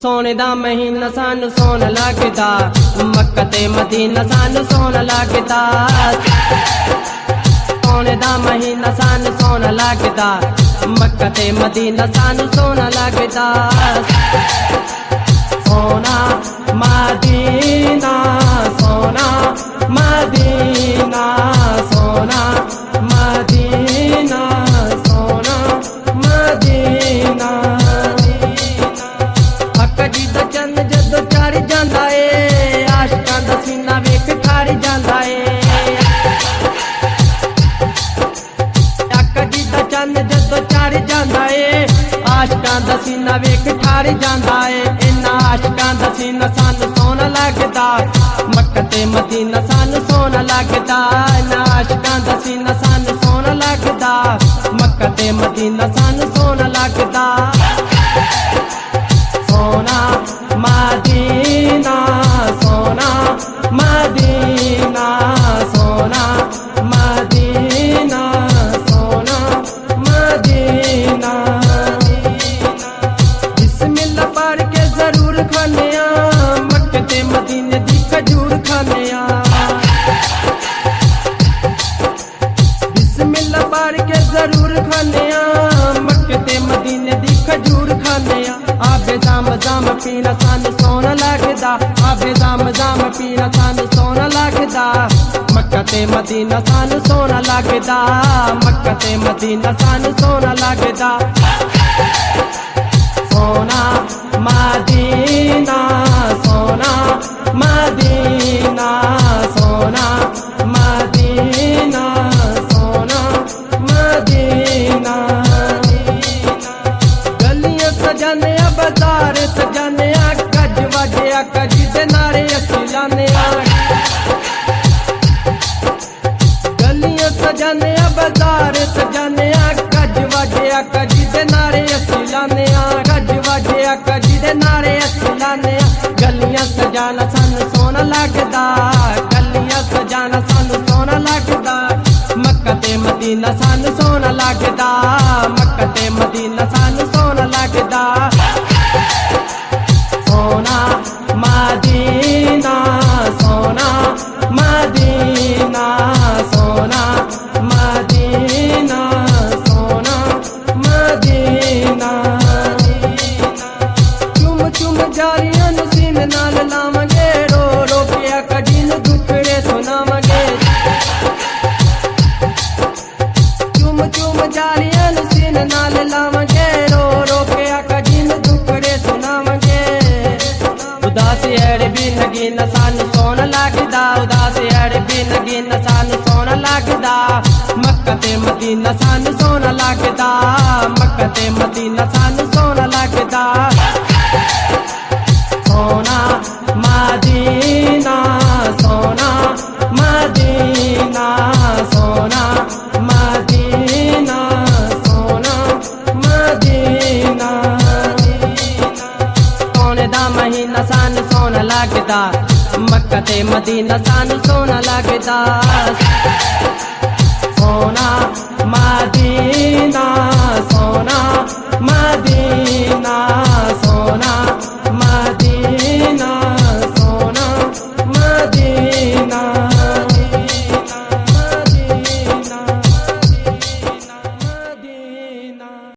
सोने दा महीना सानू सोन लगदा, मक्का ते मदीना सानू सोन लगदा। सोने दा महीना सानू सोन लगदा, मक्का ते मदीना सानू सोन लगदा। सोना मदीना सोना मदीना सोना मदीना सोना मदीना। चंद जदों चढ़ जांदा ए, आशिकां दा सीना वेख ठर जांदा ए। आका जी दा चंद जदों चढ़ जांदा ए, आशिकां दा सीना वेख ठर जांदा ए। इन्हां आशिकां दा सीना सानू सोना लगदा, मक्का ते मदीना सानू सोना लगदा। इन्हां आशिकां दा सीना सानू सोना लगदा, मक्का ते मदीना सानू सोना लगदा। सोना मदीना सोना मदीना सोना मदीना सोना मदीना। बिस्मिल्लाह पढ़ के जरूर खाने आ, मक्के ते मदीने दी खजूर खाने आ। बिस्मिल्लाह पढ़ के जरूर खाने आ, मक्के ते मदीने दी खजूर खाने आ। आबे जाम जाम पीना सानू सोना लगदा, आबे जाम जाम पीना सानू सोना लगदा। मक्का ते मदीना सानू सोना लगदा, मक्का ते मदीना सानू सोना लगदा। सोना मदीना सोना मदीना सोना मदीना सोना मदीना। गलियां सजाने बाजार सजाने, गज वजया कजी दे नारे असी लाने। गलियां सजाने बाजार सजाने, गज वजया कजी दे नारे असी लाने। गज वजया कजी दे नारे असी लाने। गलियां सजाना सानू सोना लगदा, गलियां सजाना सानू सोना लगदा। मक्का ते मदीना सानू सोना लगदा, मक्का ते मदीना सानू सोना लगदा। सोना मदीना सोना मदीना सोना मदीना सोना मदीना। चुम चुम जारियां नू सीने नाल लावांगे, रो रो के आका जी नू दुखड़े सुनावांगे। चुम चुम जारियां नू सीने नाल लावांगे, रो रो के आका जी नू दुखड़े सुनावांगे। उदास एड़े भी नगीना सानू सोना लगदा, उदास एड़े भी नगीना सानू सोना लगदा। मक्का ते मदीना सानू सोना लगदा, मक्का ते मदीना सानू सोना लगदा। सोना मदीना सोना मदीना सोना मदीना सोना मदीना। सोने दा महीना सानू सोना लगदा, मक्का ते मदीना सानू सोना लगदा। सोना मदीना सोना